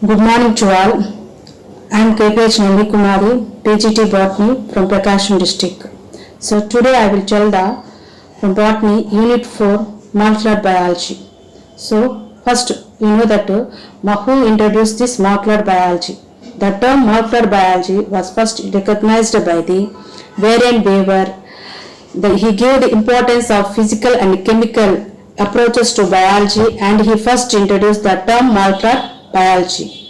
Good morning to all. I am KPH Nandi Kumari, PGT Botany from Prakasham district. So today I will tell the from Botany Unit 4 Molecular Biology. So first we know that who introduced this molecular biology. The term molecular biology was first recognized by the Varian Weaver. He gave the importance of physical and chemical approaches to biology, and he first introduced the term molecular biology.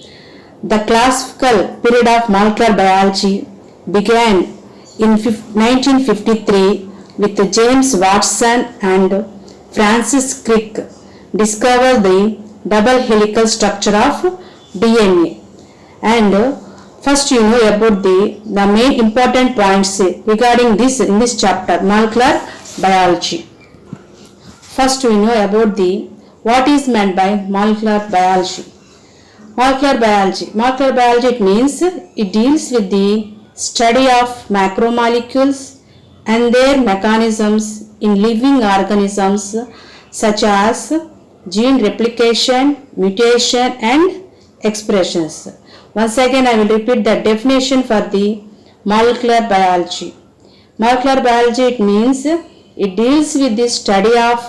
The classical period of molecular biology began in 1953 with James Watson and Francis Crick discovered the double helical structure of DNA. And first you know about the main important points regarding this in this chapter, molecular biology. First we know about the what is meant by molecular biology. Molecular biology. Molecular biology, it means it deals with the study of macromolecules and their mechanisms in living organisms such as gene replication, mutation and expressions. Once again I will repeat the definition for the molecular biology. Molecular biology, it means it deals with the study of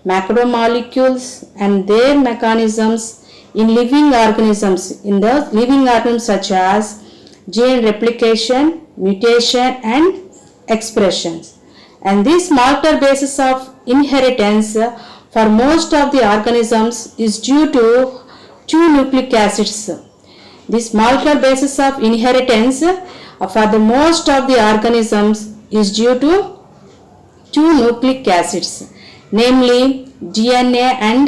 macromolecules and their mechanisms in living organisms, such as gene replication, mutation and expressions. And this molecular basis of inheritance for most of the organisms is due to two nucleic acids. This molecular basis of inheritance for the most of the organisms is due to two nucleic acids, namely DNA and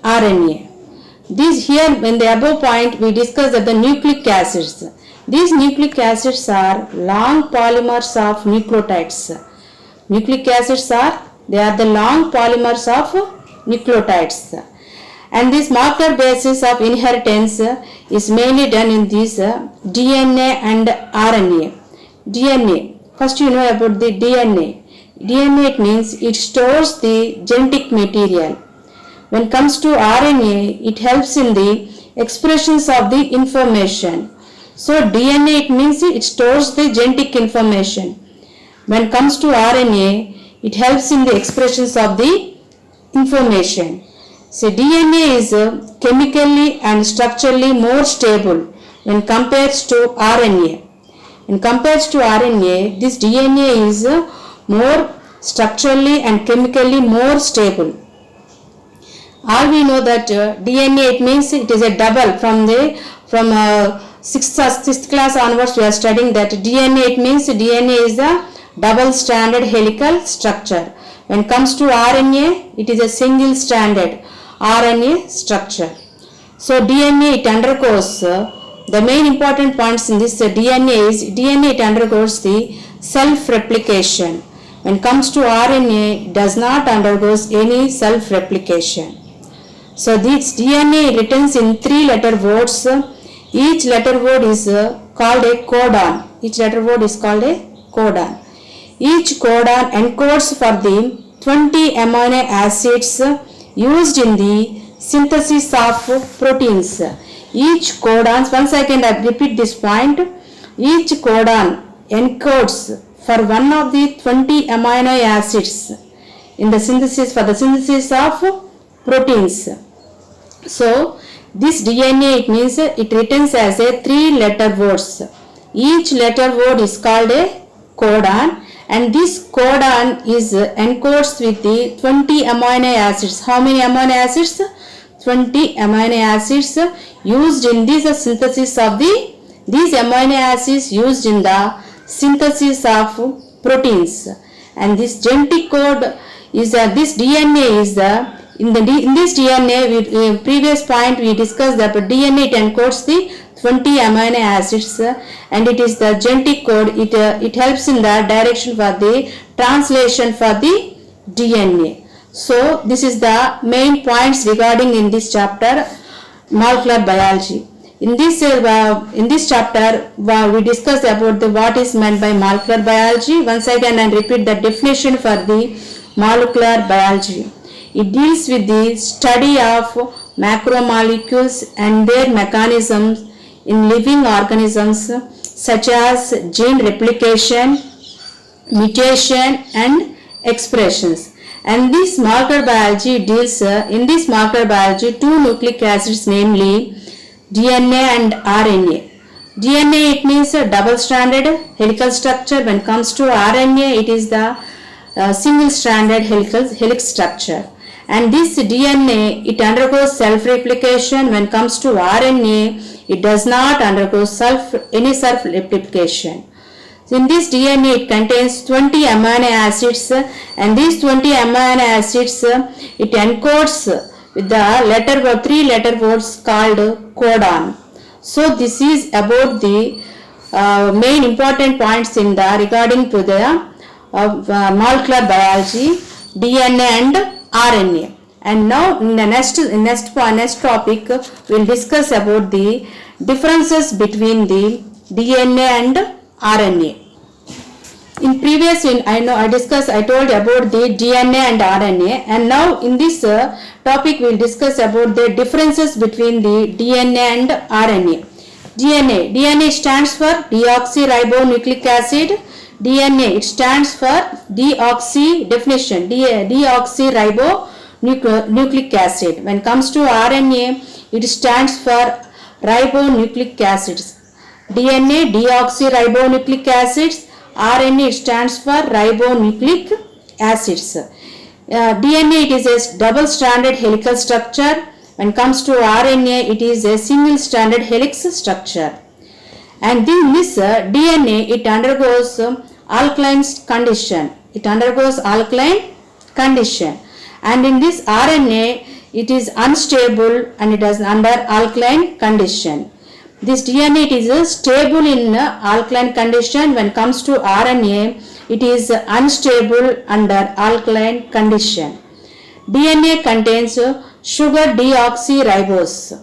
RNA. These here in the above point we discussed that the nucleic acids. These nucleic acids are long polymers of nucleotides. Nucleic acids are the long polymers of nucleotides. And this molecular basis of inheritance is mainly done in this DNA and RNA. DNA. First you know about the DNA. DNA, it means it stores the genetic material. When it comes to RNA, it helps in the expressions of the information. So DNA, it means it stores the genetic information. When it comes to RNA, it helps in the expressions of the information. So DNA is chemically and structurally more stable when compared to RNA. When compared to RNA, this DNA is more structurally and chemically more stable. All we know that DNA, it means it is a double from 6th class onwards we are studying that DNA, it means DNA is a double stranded helical structure. When it comes to RNA, it is a single stranded RNA structure. So DNA, it undergoes the main important points in this DNA is it undergoes the self-replication. When it comes to RNA, it does not undergoes any self-replication. So this DNA written in 3 letter words. Each letter word is called a codon. Each letter word is called a codon. Each codon encodes for the 20 amino acids used in the synthesis of proteins. Each codon, once again I repeat this point, each codon encodes for one of the 20 amino acids in the synthesis of proteins. So this DNA, it means it returns as a 3 letter words. Each letter word is called a codon, and this codon is encodes with the 20 amino acids. How many amino acids? 20 amino acids used in this synthesis of these amino acids used in the synthesis of proteins. And this genetic code is this DNA is in this DNA, previous point we discussed that DNA, it encodes the 20 amino acids, and it is the genetic code. It helps in the direction for the translation for the DNA. So this is the main points regarding in this chapter, molecular biology. In this chapter we discussed about what is meant by molecular biology. Once again I repeat the definition for the molecular biology. It deals with the study of macromolecules and their mechanisms in living organisms such as gene replication, mutation and expressions. And this molecular biology deals in this molecular biology two nucleic acids, namely DNA and RNA. DNA, it means a double-stranded helical structure. When it comes to RNA, it is the single-stranded helix structure. And this DNA, it undergoes self-replication. When it comes to RNA, it does not undergo any self-replication. So in this DNA, it contains 20 amino acids, and these 20 amino acids, it encodes with the three letter words called codon. So this is about the main important points in the regarding to the molecular biology, DNA and RNA. And now in the next topic, we will discuss about the differences between the DNA and RNA. In previous, I told about the DNA and RNA, and now in this topic we will discuss about the differences between the DNA and RNA. DNA stands for deoxyribonucleic acid. DNA, it stands for deoxyribonucleic acid. When it comes to RNA, it stands for ribonucleic acids. DNA, deoxyribonucleic acids. RNA, it stands for ribonucleic acids. DNA, it is a double-stranded helical structure. When it comes to RNA, it is a single-stranded helix structure. And in this DNA, it undergoes alkaline condition. And in this RNA, it is unstable and it is under alkaline condition. This DNA, it is stable in alkaline condition. When it comes to RNA, it is unstable under alkaline condition. DNA contains sugar deoxyribose.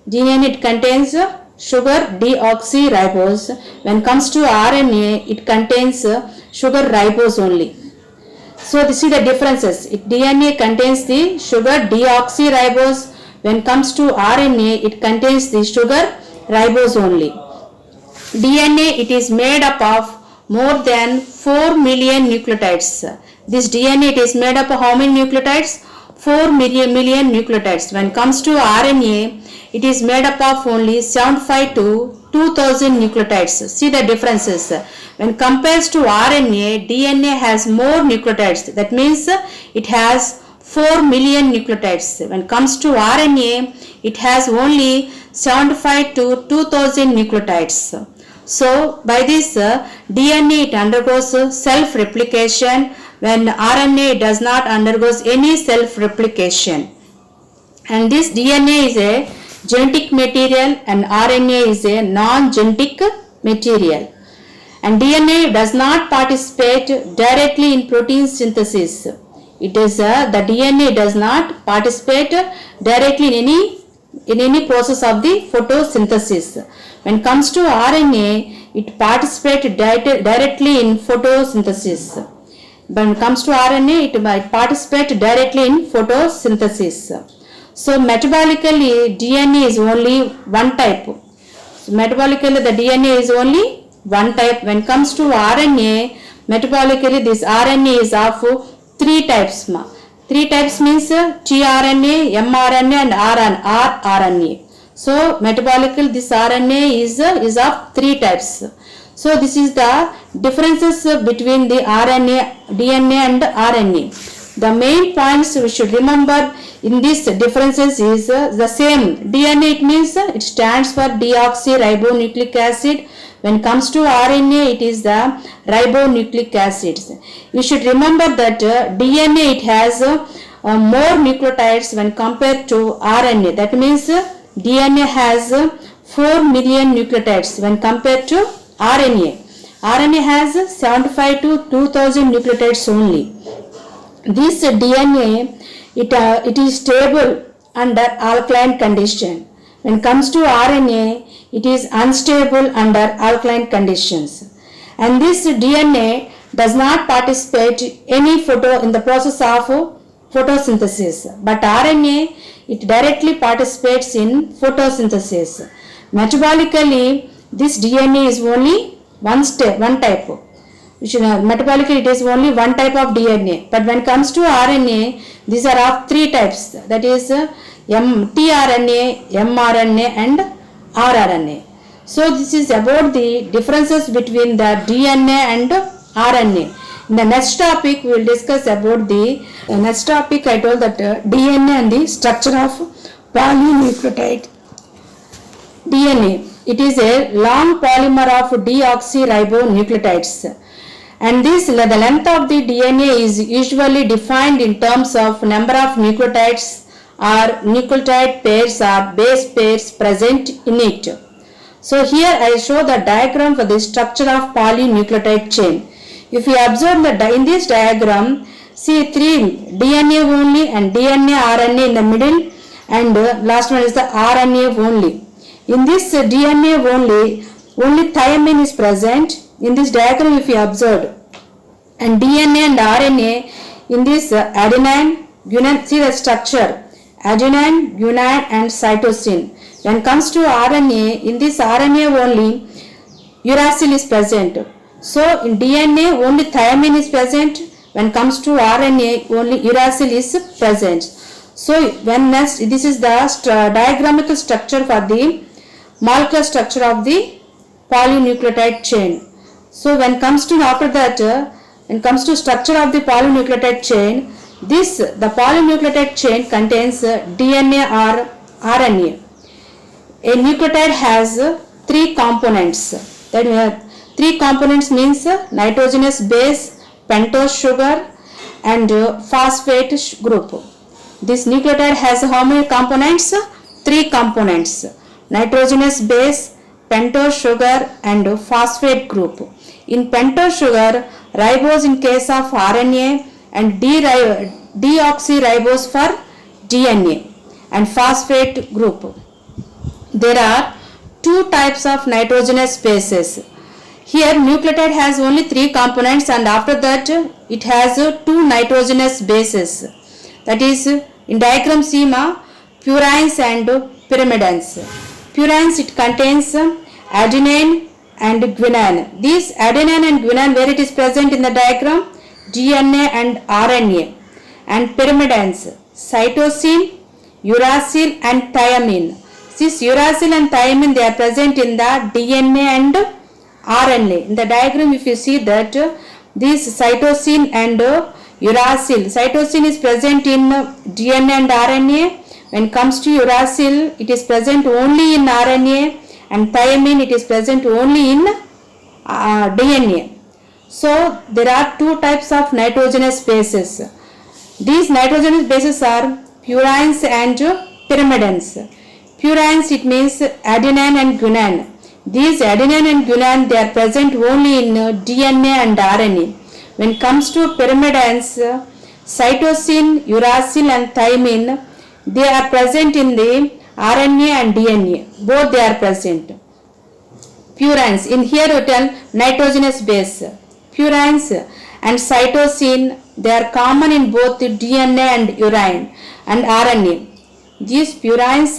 DNA, it contains sugar deoxyribose. When it comes to RNA, it contains sugar ribose only. So this is the differences. DNA contains the sugar deoxyribose. When it comes to RNA, it contains the sugar ribose only. DNA, it is made up of more than 4 million nucleotides. This DNA, it is made up of how many nucleotides? 4 million nucleotides. When it comes to RNA, it is made up of only 75 to 2000 nucleotides. See the differences. When compared to RNA, DNA has more nucleotides. That means it has 4 million nucleotides. When it comes to RNA, it has only 75 to 2000 nucleotides. So by this DNA, it undergoes self-replication, when RNA does not undergoes any self-replication. And this DNA is a genetic material and RNA is a non-genetic material. And DNA does not participate directly in protein synthesis. It is the DNA does not participate directly in any process of the photosynthesis. When it comes to RNA, it participates directly in photosynthesis. When it comes to RNA, it might participate directly in photosynthesis. So metabolically, DNA is only one type. So metabolically, the DNA is only one type. When it comes to RNA, metabolically, this RNA is of three types. Three types means tRNA, mRNA and rRNA. So metabolically, this RNA is of three types. So this is the differences between the DNA and RNA. The main points we should remember in these differences is the same. DNA, it means it stands for deoxyribonucleic acid. When it comes to RNA, it is the ribonucleic acids. You should remember that DNA, it has more nucleotides when compared to RNA. That means DNA has 4 million nucleotides when compared to RNA. RNA has 75 to 2000 nucleotides only. This DNA, it is stable under alkaline condition. When it comes to RNA, it is unstable under alkaline conditions. And this DNA does not participate in the process of photosynthesis, but RNA, it directly participates in photosynthesis. Metabolically, this DNA is only one type. Metabolically, it is only one type of DNA. But when it comes to RNA, these are of three types. That is tRNA, mRNA, and rRNA. So this is about the differences between the DNA and RNA. In the next topic, we will discuss about the next topic. I told that DNA and the structure of polynucleotide. DNA, it is a long polymer of deoxyribonucleotides, and the length of the DNA is usually defined in terms of number of nucleotides or nucleotide pairs or base pairs present in it. So here I show the diagram for the structure of polynucleotide chain. If you observe in this diagram, see three DNA only and DNA RNA in the middle, and last one is the RNA only. In this DNA only thymine is present in this diagram if you observe, and DNA and RNA in this adenine, guanine, see the structure, adenine, guanine, and cytosine. When it comes to RNA, in this RNA only uracil is present. So in DNA only thymine is present. When it comes to RNA, only uracil is present. So when next, this is the diagrammatic structure for the molecular structure of the polynucleotide chain. So when it comes to after that, when it comes to structure of the polynucleotide chain, the polynucleotide chain contains DNA or RNA. A nucleotide has three components. That three components means nitrogenous base, pentose sugar, and phosphate group. This nucleotide has how many components? Three components: nitrogenous base, pentose sugar, and phosphate group. In pentose sugar, ribose in case of RNA, and deoxyribose for DNA, and phosphate group. There are two types of nitrogenous bases. Here nucleotide has only three components, and after that it has two nitrogenous bases. That is in diagram schema, purines and pyrimidines. Purines, it contains adenine and guanine. These adenine and guanine, where it is present in the diagram, DNA and RNA. And pyrimidines, cytosine, uracil, and thymine. This uracil and thymine, they are present in the DNA and RNA. In the diagram, if you see that this cytosine and uracil, cytosine is present in DNA and RNA. When it comes to uracil, it is present only in RNA, and thymine, it is present only in DNA. So there are two types of nitrogenous bases. These nitrogenous bases are purines and pyrimidines. Purines, it means adenine and guanine. These adenine and guanine, they are present only in DNA and RNA. When it comes to pyrimidines, cytosine, uracil, and thymine, they are present in the RNA and DNA. Both they are present. Purines, in here we tell nitrogenous base. Purines and cytosine, they are common in both the DNA and urine and RNA. These purines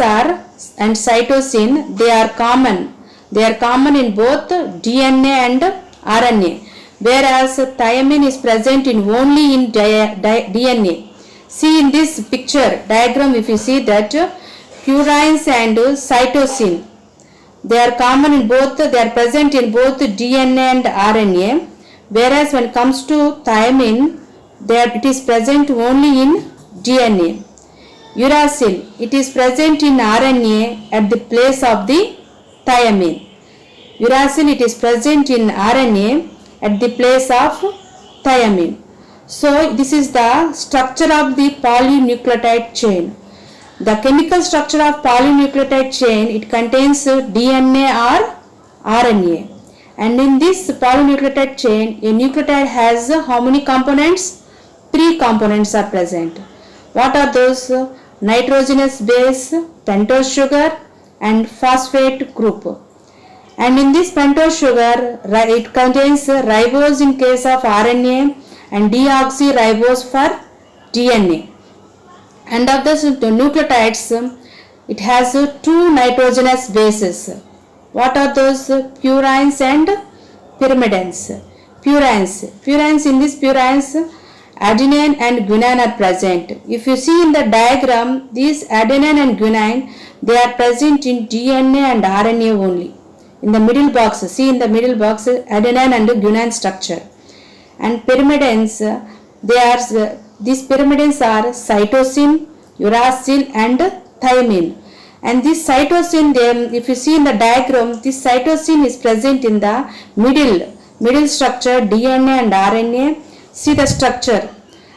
and cytosine, they are common. They are common in both DNA and RNA, whereas thymine is present in only in DNA. See in this picture diagram, if you see that purines and cytosine, they are common in both. They are present in both DNA and RNA, whereas when it comes to thymine, it is present only in DNA. Uracil, it is present in RNA at the place of the thymine. Uracil, it is present in RNA at the place of thymine. So this is the structure of the polynucleotide chain. The chemical structure of polynucleotide chain, it contains DNA or RNA. And in this polynucleotide chain, a nucleotide has how many components? Three components are present. What are those? Nitrogenous base, pentose sugar, and phosphate group. And in this pentose sugar, it contains ribose in case of RNA and deoxyribose for DNA. And of the nucleotides, it has two nitrogenous bases. What are those? Purines and pyrimidines. Purines, in this purines, adenine and guanine are present. If you see in the diagram, these adenine and guanine, they are present in DNA and RNA only. In the middle box, see in the middle box, adenine and guanine structure. And pyrimidines, these pyrimidines are cytosine, uracil and thymine. And this cytosine, if you see in the diagram, this cytosine is present in the middle structure, DNA and RNA. See the structure.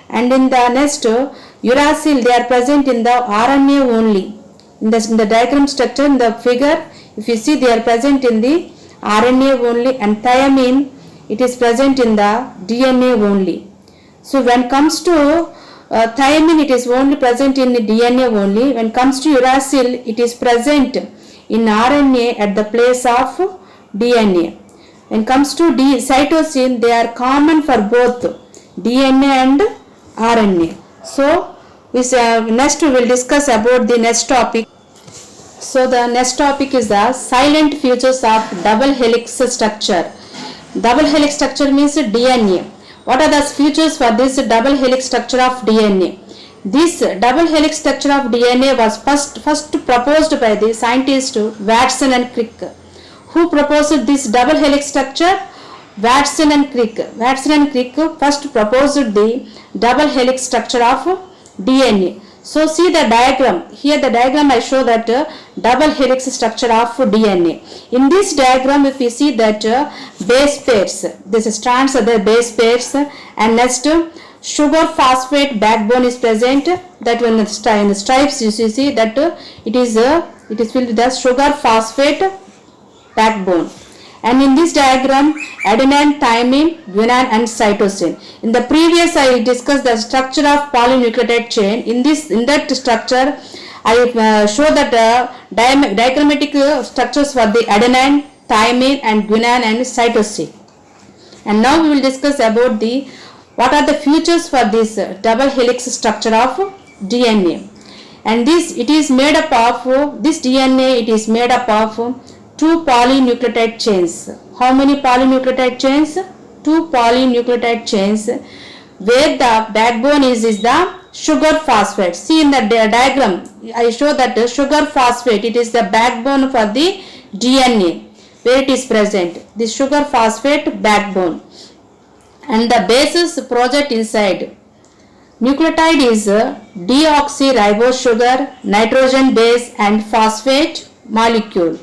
And in the next, uracil, they are present in the RNA only. In the diagram structure, in the figure, if you see, they are present in the RNA only. And thymine, it is present in the DNA only. So when comes to thymine, it is only present in the DNA only. When comes to uracil, it is present in RNA at the place of DNA. When comes to cytosine, they are common for both DNA and RNA. So next we will discuss about the next topic. So the next topic is the silent features of double helix structure. Double helix structure means DNA. What are the features for this double helix structure of DNA? This double helix structure of DNA was first proposed by the scientists Watson and Crick. Who proposed this double helix structure? Watson and Crick. Watson and Crick first proposed the double helix structure of DNA. So see the diagram. Here the diagram I show that double helix structure of DNA. In this diagram, if you see that base pairs, this strands are the base pairs, and next sugar phosphate backbone is present. That when in the stripes you see that it is filled with the sugar phosphate backbone. And in this diagram, adenine, thymine, guanine and cytosine. In the previous I discussed the structure of polynucleotide chain. In that structure I show that diagrammatic structures for the adenine, thymine and guanine and cytosine. And now we will discuss about what are the features for this double helix structure of DNA. And this DNA it is made up of two polynucleotide chains. How many polynucleotide chains? Two polynucleotide chains, where the backbone is the sugar phosphate. See in the diagram I show that the sugar phosphate, it is the backbone for the DNA, where it is present, the sugar phosphate backbone. And the bases project inside. Nucleotide is deoxyribose sugar, nitrogen base and phosphate molecule.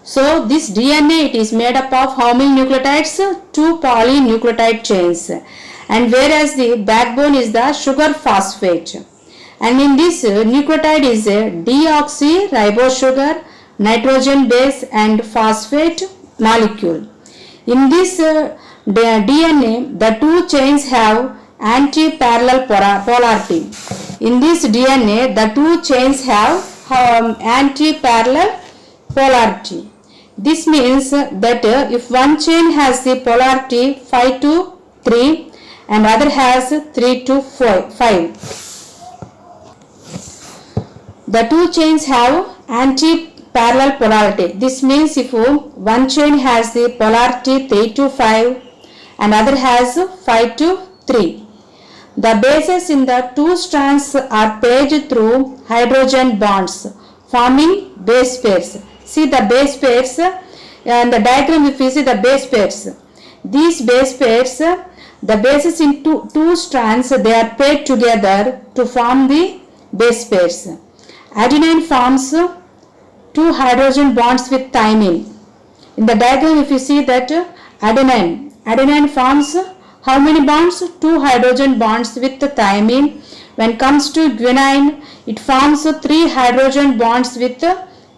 So this DNA, it is made up of how many nucleotides? Two polynucleotide chains. And whereas the backbone is the sugar phosphate. And in this nucleotide is deoxyribose sugar, nitrogen base and phosphate molecule. In this DNA, the two chains have anti-parallel polarity. In this DNA, the two chains have anti-parallel polarity. This means that if one chain has the polarity 5 to 3 and other has 3 to 5, the two chains have anti-parallel polarity. This means if one chain has the polarity 3 to 5 and other has 5 to 3, the bases in the two strands are paired through hydrogen bonds, forming base pairs. See the base pairs and the diagram. If you see the base pairs, these base pairs, the bases in two strands, they are paired together to form the base pairs. Adenine forms two hydrogen bonds with thymine. In the diagram, if you see that adenine forms how many bonds? Two hydrogen bonds with thymine. When comes to guanine, it forms three hydrogen bonds with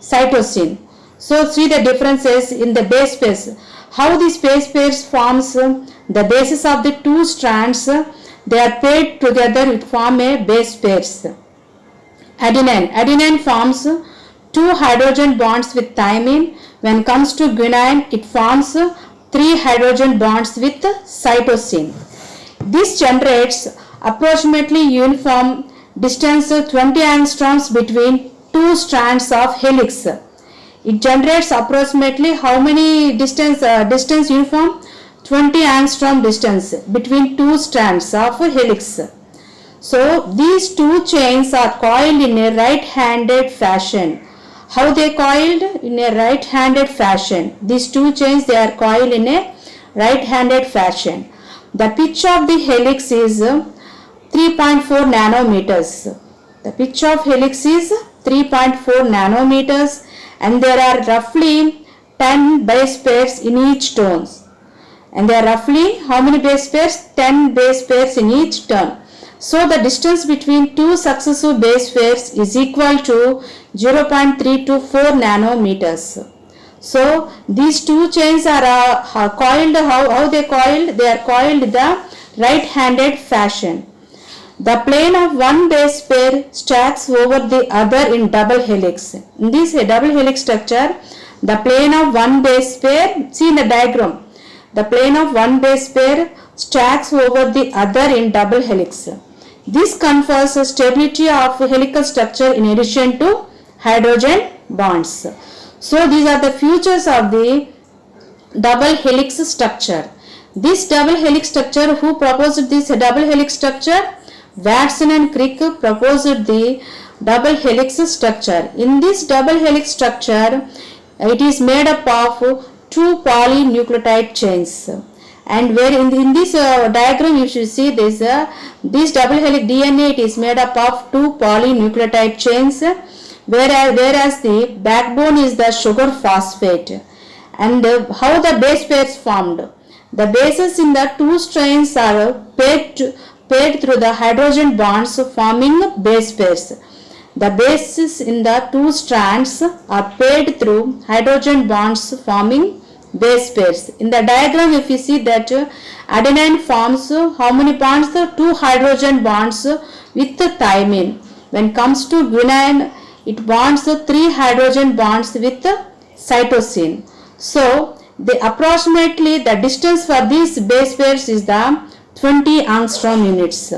cytosine. So see the differences in the base pairs. How these base pairs forms the bases of the two strands, they are paired together to form a base pairs. Adenine forms two hydrogen bonds with thymine. When comes to guanine, it forms three hydrogen bonds with cytosine. This generates approximately uniform distance 20 angstroms between two strands of helix. It generates approximately how many distance uniform? 20 angstrom distance between two strands of helix. So these two chains are coiled in a right-handed fashion. How they coiled? In a right-handed fashion. These two chains, they are coiled in a right-handed fashion. The pitch of the helix is 3.4 nanometers. The pitch of helix is 3.4 nanometers, and there are roughly 10 base pairs in each turn. And there are roughly how many base pairs? 10 base pairs in each turn. So the distance between two successive base pairs is equal to 0.324 nanometers. So these two chains are coiled. How they coiled? They are coiled in the right-handed fashion. The plane of one base pair stacks over the other in double helix. In this double helix structure, the plane of one base pair, see in the diagram, the plane of one base pair stacks over the other in double helix. This confers a stability of helical structure in addition to hydrogen bonds. So these are the features of the double helix structure. This double helix structure, who proposed this double helix structure? Watson and Crick proposed the double helix structure. In this double helix structure, it is made up of two polynucleotide chains. And where in this diagram you should see this double helix DNA, it is made up of two polynucleotide chains, whereas the backbone is the sugar phosphate. And how the base pairs formed? The bases in the two strands are paired through the hydrogen bonds forming base pairs. The bases in the two strands are paired through hydrogen bonds forming base pairs. In the diagram, if you see that adenine forms how many bonds? Two hydrogen bonds with thymine. When comes to guanine, it bonds three hydrogen bonds with cytosine. So approximately the distance for these base pairs is the 20 angstrom units.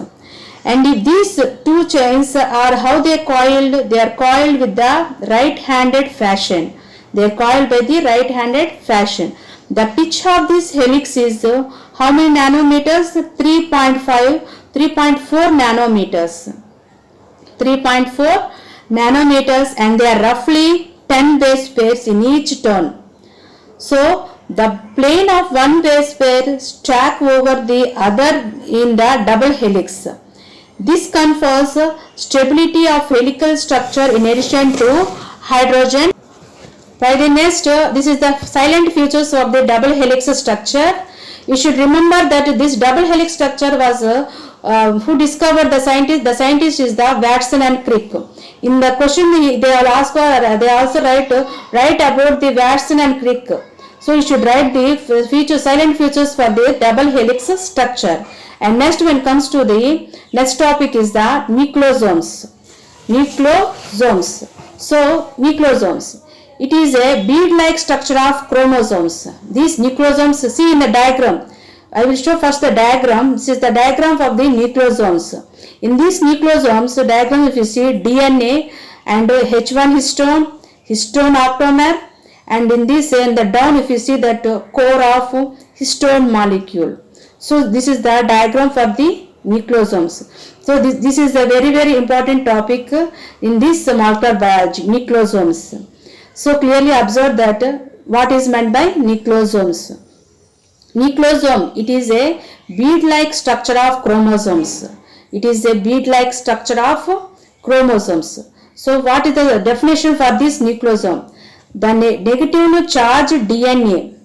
And if these two chains are how they coiled? They are coiled with the right-handed fashion. They are coiled by the right-handed fashion. The pitch of this helix is how many nanometers? 3.4 nanometers. 3.4 nanometers, and they are roughly 10 base pairs in each turn. So the plane of one base pair stack over the other in the double helix. This confers stability of helical structure in addition to hydrogen. By the next, this is the silent features of the double helix structure. You should remember that this double helix structure was who discovered the scientist? The scientist is the Watson and Crick. In the question they will ask, they also write about the Watson and Crick. So you should write the silent features for the double helix structure. And next, when it comes to the next topic is the nucleosomes. Nucleosomes. So nucleosomes. It is a bead-like structure of chromosomes. These nucleosomes, see in the diagram. I will show first the diagram. This is the diagram of the nucleosomes. In these nucleosomes diagram, if you see DNA and H1 histone octamer, and in this in the down if you see that core of histone molecule. So this is the diagram for the nucleosomes. So this is a very important topic in this molecular biology, nucleosomes. So clearly observe that what is meant by nucleosomes. Nucleosome, it is a bead-like structure of chromosomes. It is a bead-like structure of chromosomes. So what is the definition for this nucleosome? The negatively charged DNA.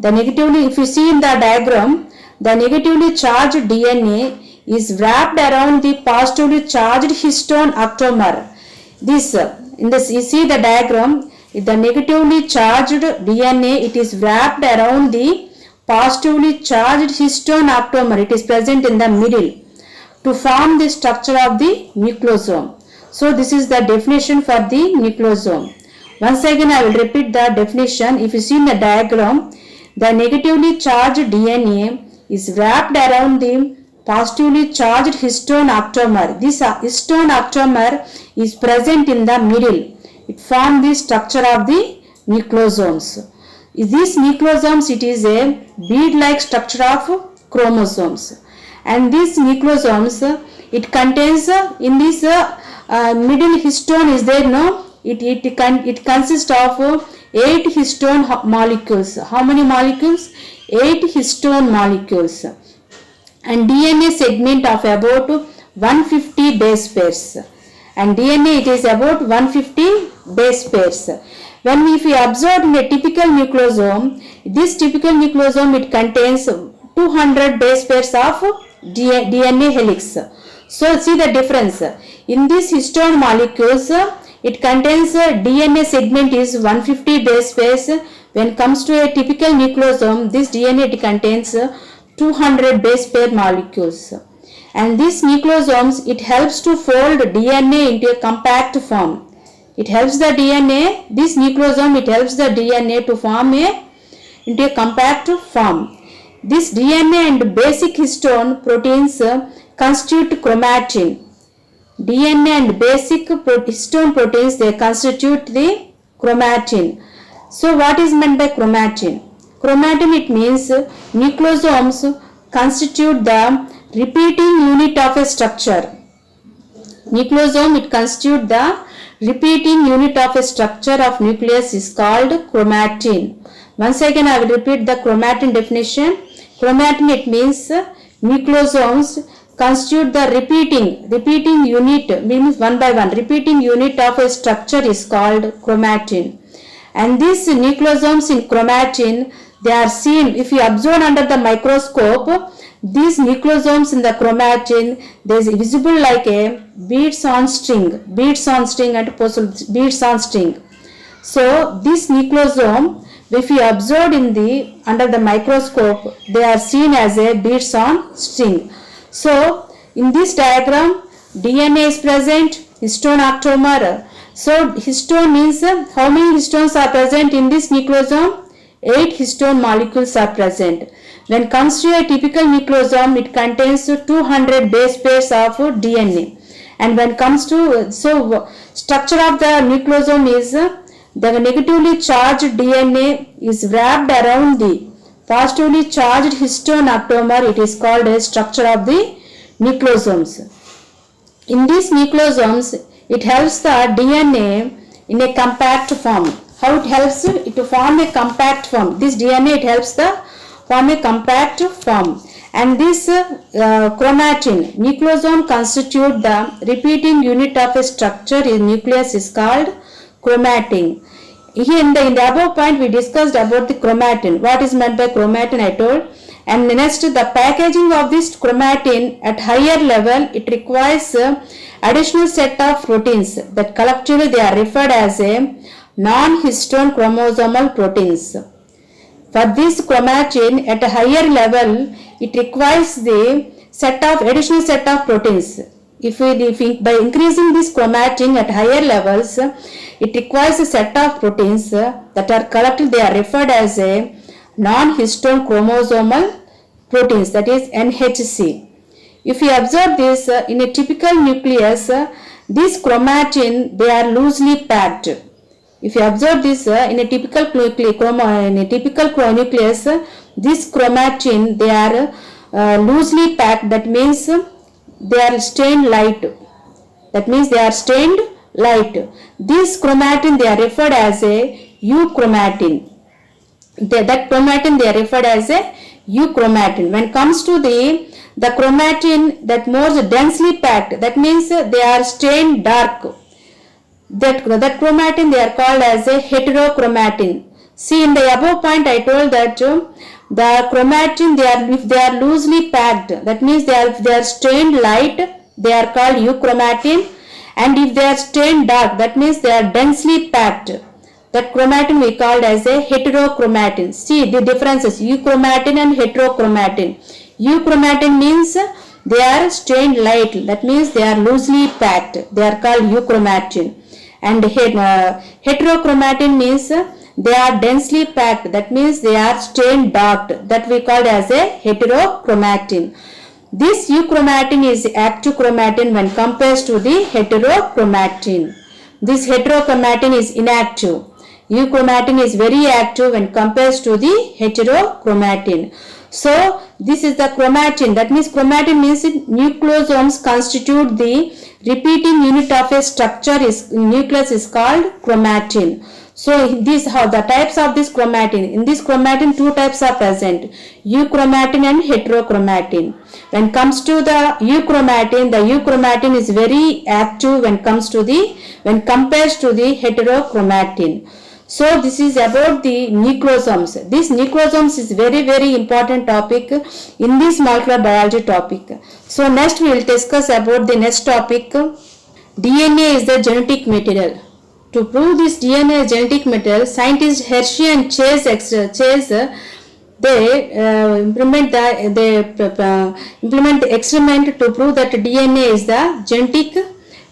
If you see in the diagram, the negatively charged DNA is wrapped around the positively charged histone octamer. You see the diagram, the negatively charged DNA, it is wrapped around the positively charged histone octamer. It is present in the middle to form the structure of the nucleosome. So this is the definition for the nucleosome. Once again I will repeat the definition. If you see in the diagram, the negatively charged DNA is wrapped around the positively charged histone octamer. This histone octamer is present in the middle. It forms the structure of the nucleosomes. These nucleosomes, it is a bead-like structure of chromosomes, and these nucleosomes, it contains in this middle histone is there, no? It consists of 8 histone molecules. How many molecules? 8 histone molecules, and DNA segment of about 150 base pairs. And DNA, it is about 150 base pairs. When if we observe in a typical nucleosome, this typical nucleosome, it contains 200 base pairs of DNA helix. So see the difference. In this histone molecules, it contains DNA segment is 150 base pairs. When comes to a typical nucleosome, this DNA, it contains 200 base pair molecules. And these nucleosomes, it helps to fold DNA into a compact form. It helps the DNA, this nucleosome, it helps the DNA to form into a compact form. This DNA and basic histone proteins constitute chromatin. DNA and basic histone proteins, they constitute the chromatin. So what is meant by chromatin? Chromatin, it means nucleosomes constitute the repeating unit of a structure. Nucleosome, it constitute the repeating unit of a structure of nucleus is called chromatin. Once again I will repeat the chromatin definition. Chromatin, it means nucleosomes constitute the repeating unit, means one by one repeating unit of a structure is called chromatin. And these nucleosomes in chromatin, they are seen, if you observe under the microscope, these nucleosomes in the chromatin, they is visible like a beads on string and beads on string. So this nucleosome, if you observe in the under the microscope, they are seen as a beads on string. So in this diagram, DNA is present, histone octamer. So histone means how many histones are present in this nucleosome? 8 histone molecules are present. When comes to a typical nucleosome, it contains 200 base pairs of DNA. And when comes to, so structure of the nucleosome is the negatively charged DNA is wrapped around the positively charged histone octamer. It is called a structure of the nucleosomes. In these nucleosomes, it helps the DNA in a compact form. How it helps it to form a compact form? This DNA, it helps the form a compact form. And this chromatin, nucleosome constitute the repeating unit of a structure in nucleus is called chromatin. Here in the above point, we discussed about the chromatin. What is meant by chromatin, I told. And next, the packaging of this chromatin at higher level, it requires additional set of proteins that collectively they are referred as a non-histone chromosomal proteins. For this chromatin at a higher level, it requires the additional set of proteins. If by increasing this chromatin at higher levels, it requires a set of proteins that are collectively they are referred as a non-histone chromosomal proteins, that is NHC. If you observe this in a typical nucleus, this chromatin, they are loosely packed. If you observe this in a typical nucleus, this chromatin, they are loosely packed. That means they are stained light. This chromatin, they are referred as a euchromatin. That chromatin, they are referred as a euchromatin. When it comes to the chromatin that more densely packed, that means they are stained dark. That chromatin, they are called as a heterochromatin. See, in the above point, I told that the chromatin, if they are loosely packed, that means they are stained light, they are called euchromatin. And if they are stained dark, that means they are densely packed. That chromatin we called as a heterochromatin. See the differences, euchromatin and heterochromatin. Euchromatin means they are stained light, that means they are loosely packed, they are called euchromatin. And heterochromatin means they are densely packed, that means they are stained dark, that we called as a heterochromatin. This euchromatin is active chromatin when compared to the heterochromatin. This heterochromatin is inactive. Euchromatin is very active when compared to the heterochromatin. So this is the chromatin. That means chromatin means nucleosomes constitute the repeating unit of a structure is nucleus is called chromatin. So these how the types of this chromatin. In this chromatin two types are present, euchromatin and heterochromatin. When comes to the euchromatin is very active when compared to the heterochromatin. So this is about the nucleosomes. This nucleosomes is very important topic in this molecular biology topic. So next we will discuss about the next topic. DNA is the genetic material. To prove this DNA is genetic material, scientists Hershey and Chase implement the experiment to prove that DNA is the genetic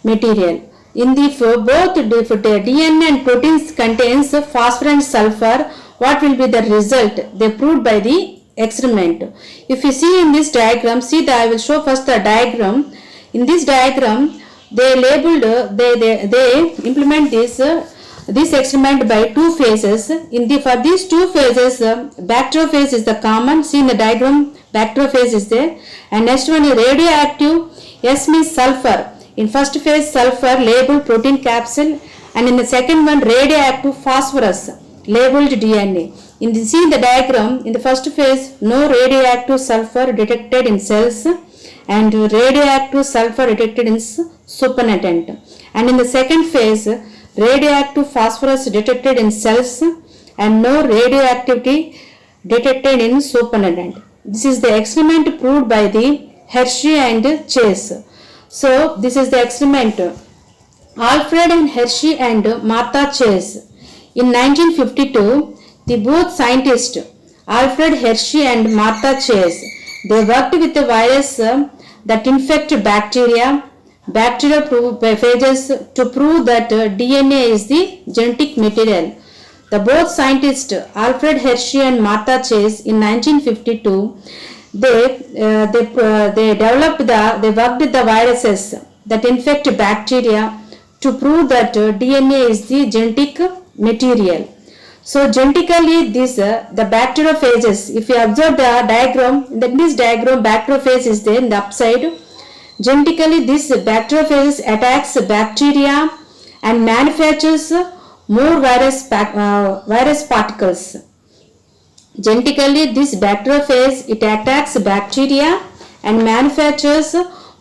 material. In the both DNA and proteins contains phosphorus and sulfur, what will be the result? They proved by the experiment. If you see in this diagram, I will show first the diagram. In this diagram, they labeled they implement this experiment by two phases. For these two phases, bacteriophase is the common. See in the diagram, bacteriophase is there, and next one is radioactive. S means sulfur. In first phase, sulfur labeled protein capsule, and in the second one, radioactive phosphorus labeled DNA. See the diagram, in the first phase, no radioactive sulfur detected in cells and radioactive sulfur detected in supernatant. And in the second phase, radioactive phosphorus detected in cells and no radioactivity detected in supernatant. This is the experiment proved by the Hershey and Chase. So this is the experiment. Alfred and Hershey and Martha Chase. In 1952, the both scientists Alfred Hershey and Martha Chase, they worked with a virus that infect bacteriophages to prove that DNA is the genetic material. The both scientists Alfred Hershey and Martha Chase in 1952, they worked with the viruses that infect bacteria to prove that DNA is the genetic material. So genetically the bacteriophages, if you observe the diagram, in this diagram bacteriophage is there in the upside. Genetically this bacteriophage attacks bacteria and manufactures more virus particles. Genetically this bacteriophage, it attacks bacteria and manufactures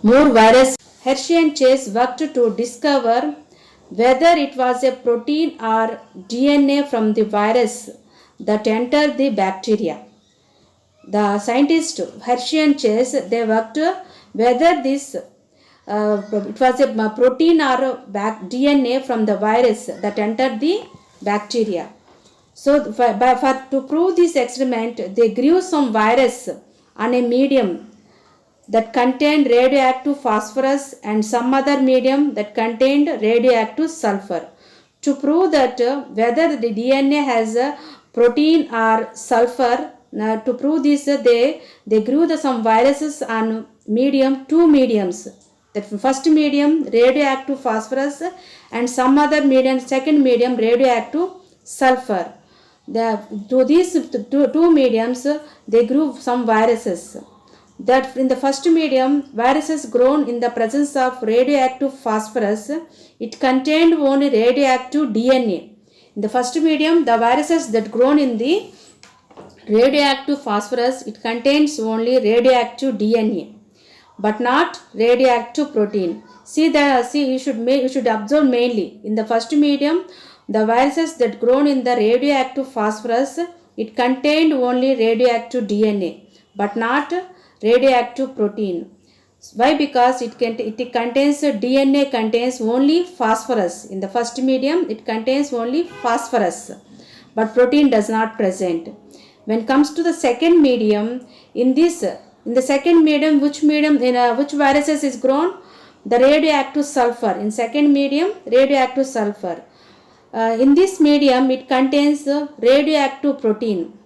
more virus. Hershey and Chase worked to discover whether it was a protein or DNA from the virus that entered the bacteria. The scientists Hershey and Chase, they worked whether this it was a protein or DNA from the virus that entered the bacteria. So to prove this experiment, they grew some virus on a medium that contained radioactive phosphorus and some other medium that contained radioactive sulfur. To prove that whether the DNA has a protein or sulfur, to prove this they grew some viruses on two mediums. The first medium radioactive phosphorus and some other medium, second medium radioactive sulfur. To these two mediums they grew some viruses. That in the first medium, viruses grown in the presence of radioactive phosphorus, it contained only radioactive DNA. In the first medium, the viruses that grown in the radioactive phosphorus, it contains only radioactive DNA, but not radioactive protein. You should observe mainly in the first medium, the viruses that grown in the radioactive phosphorus, it contained only radioactive DNA, but not radioactive protein. Why? Because it contains DNA contains only phosphorus. In the first medium, it contains only phosphorus, but protein does not present. When comes to the second medium, in the second medium, which viruses is grown? The radioactive sulfur. In second medium, radioactive sulfur. In this medium, it contains radioactive protein,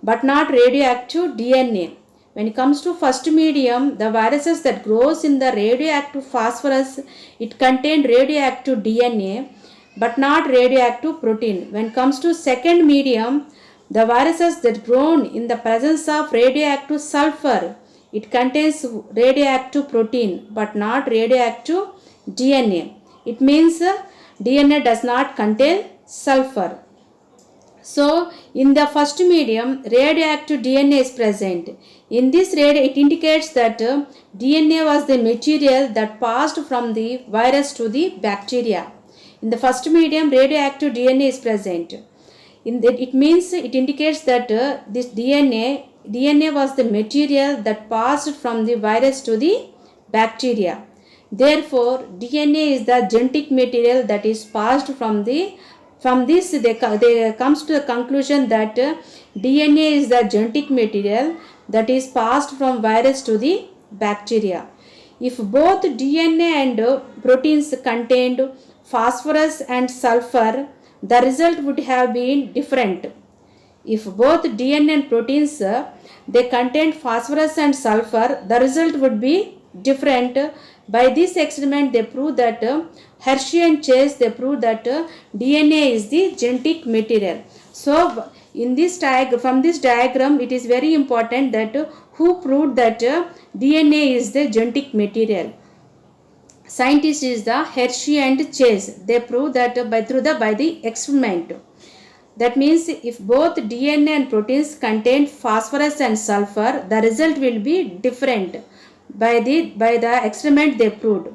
but not radioactive DNA. When it comes to first medium, the viruses that grows in the radioactive phosphorus, it contain radioactive DNA but not radioactive protein. When it comes to second medium, the viruses that grown in the presence of radioactive sulfur, it contains radioactive protein but not radioactive DNA. It means DNA does not contain sulfur. So, in the first medium, radioactive DNA is present. In this it indicates that DNA was the material that passed from the virus to the bacteria. In the first medium, radioactive DNA is present. It means it indicates that this DNA was the material that passed from the virus to the bacteria. Therefore, DNA is the genetic material that is passed from this they comes to the conclusion that DNA is the genetic material that is passed from virus to the bacteria. If both DNA and proteins contained phosphorus and sulfur, the result would have been different. If both DNA and proteins they contained phosphorus and sulfur, the result would be different. By this experiment, they proved that Hershey and Chase, they proved that DNA is the genetic material. So, from this diagram, it is very important that who proved that DNA is the genetic material. Scientist is the Hershey and Chase. They proved that by the experiment. That means if both DNA and proteins contain phosphorus and sulfur, the result will be different. By the experiment they proved.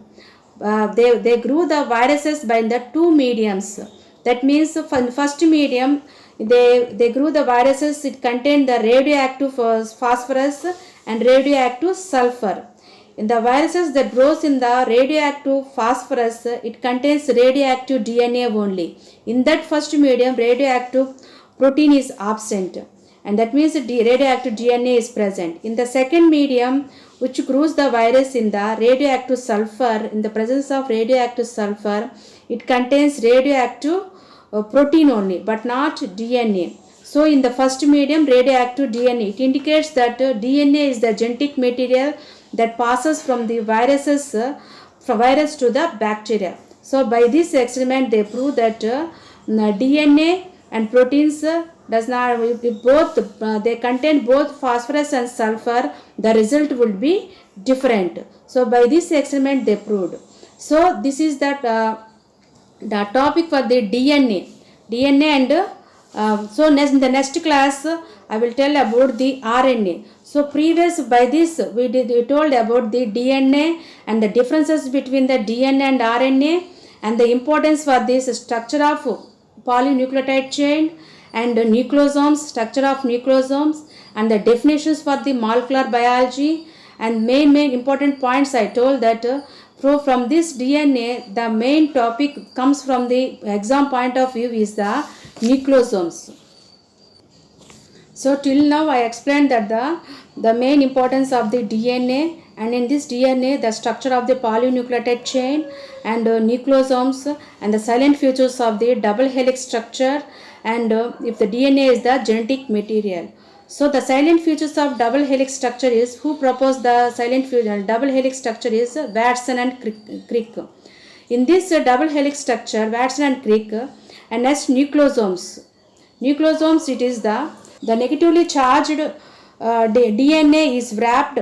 They grew the viruses by the two mediums. That means for the first medium, they grew the viruses, it contained the radioactive phosphorus and radioactive sulfur. In the viruses that grows in the radioactive phosphorus, it contains radioactive DNA only. In that first medium, radioactive protein is absent, and that means the radioactive DNA is present. In the second medium, which grows the virus in the radioactive sulfur, in the presence of radioactive sulfur, it contains radioactive protein only but not DNA. So, in the first medium, radioactive DNA, it indicates that DNA is the genetic material that passes from the virus to the bacteria. So, by this experiment, they prove that DNA and proteins does not, if both they contain both phosphorus and sulfur, the result would be different. So, by this experiment, they proved. So, this is that the topic for the DNA and so in the next class I will tell about the RNA. So previous by this we told about the DNA and the differences between the DNA and RNA and the importance for this structure of polynucleotide chain and nucleosomes, structure of nucleosomes, and the definitions for the molecular biology, and main important points I told that from this DNA the main topic comes from the exam point of view is the nucleosomes. So till now I explained that the main importance of the DNA, and in this DNA the structure of the polynucleotide chain and nucleosomes and the silent features of the double helix structure, and if the DNA is the genetic material. So the silent features of double helix structure is, who proposed the silent double helix structure is Watson and Crick. In this double helix structure, Watson and Crick, and next nucleosomes. Nucleosomes, it is the negatively charged DNA is wrapped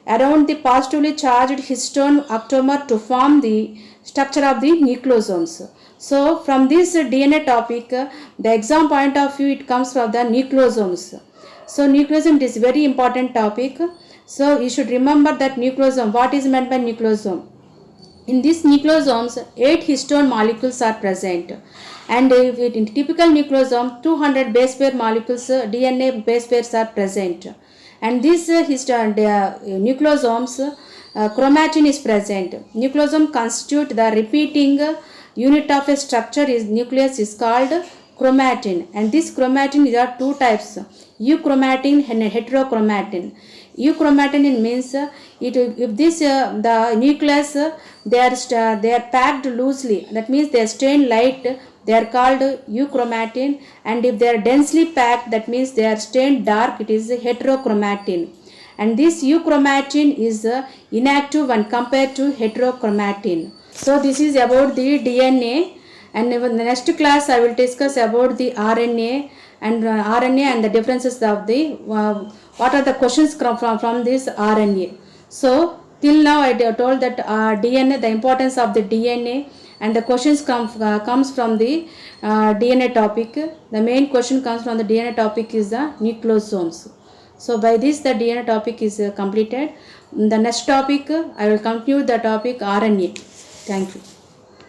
around the positively charged histone octamer to form the structure of the nucleosomes. So from this DNA topic, the exam point of view, it comes from the nucleosomes. So nucleosome is very important topic. So you should remember that nucleosome, what is meant by nucleosome? In these nucleosomes, 8 histone molecules are present, and in typical nucleosome 200 base pair molecules, DNA base pairs are present, and these nucleosomes chromatin is present. Nucleosome constitute the repeating unit of a structure is nucleus is called chromatin, and this chromatin is are two types, euchromatin and heterochromatin. Euchromatin means if this the nucleus they are packed loosely, that means they are stained light, they are called euchromatin, and if they are densely packed, that means they are stained dark, it is heterochromatin. and this euchromatin is inactive when compared to heterochromatin. So this is about the DNA, and in the next class I will discuss about the RNA and the differences of the what are the questions from this RNA. So till now I told that DNA, the importance of the DNA, and the questions comes from the DNA topic. The main question comes from the DNA topic is the nucleosomes. So by this the DNA topic is completed. The next topic I will conclude the topic RNA. Thank you.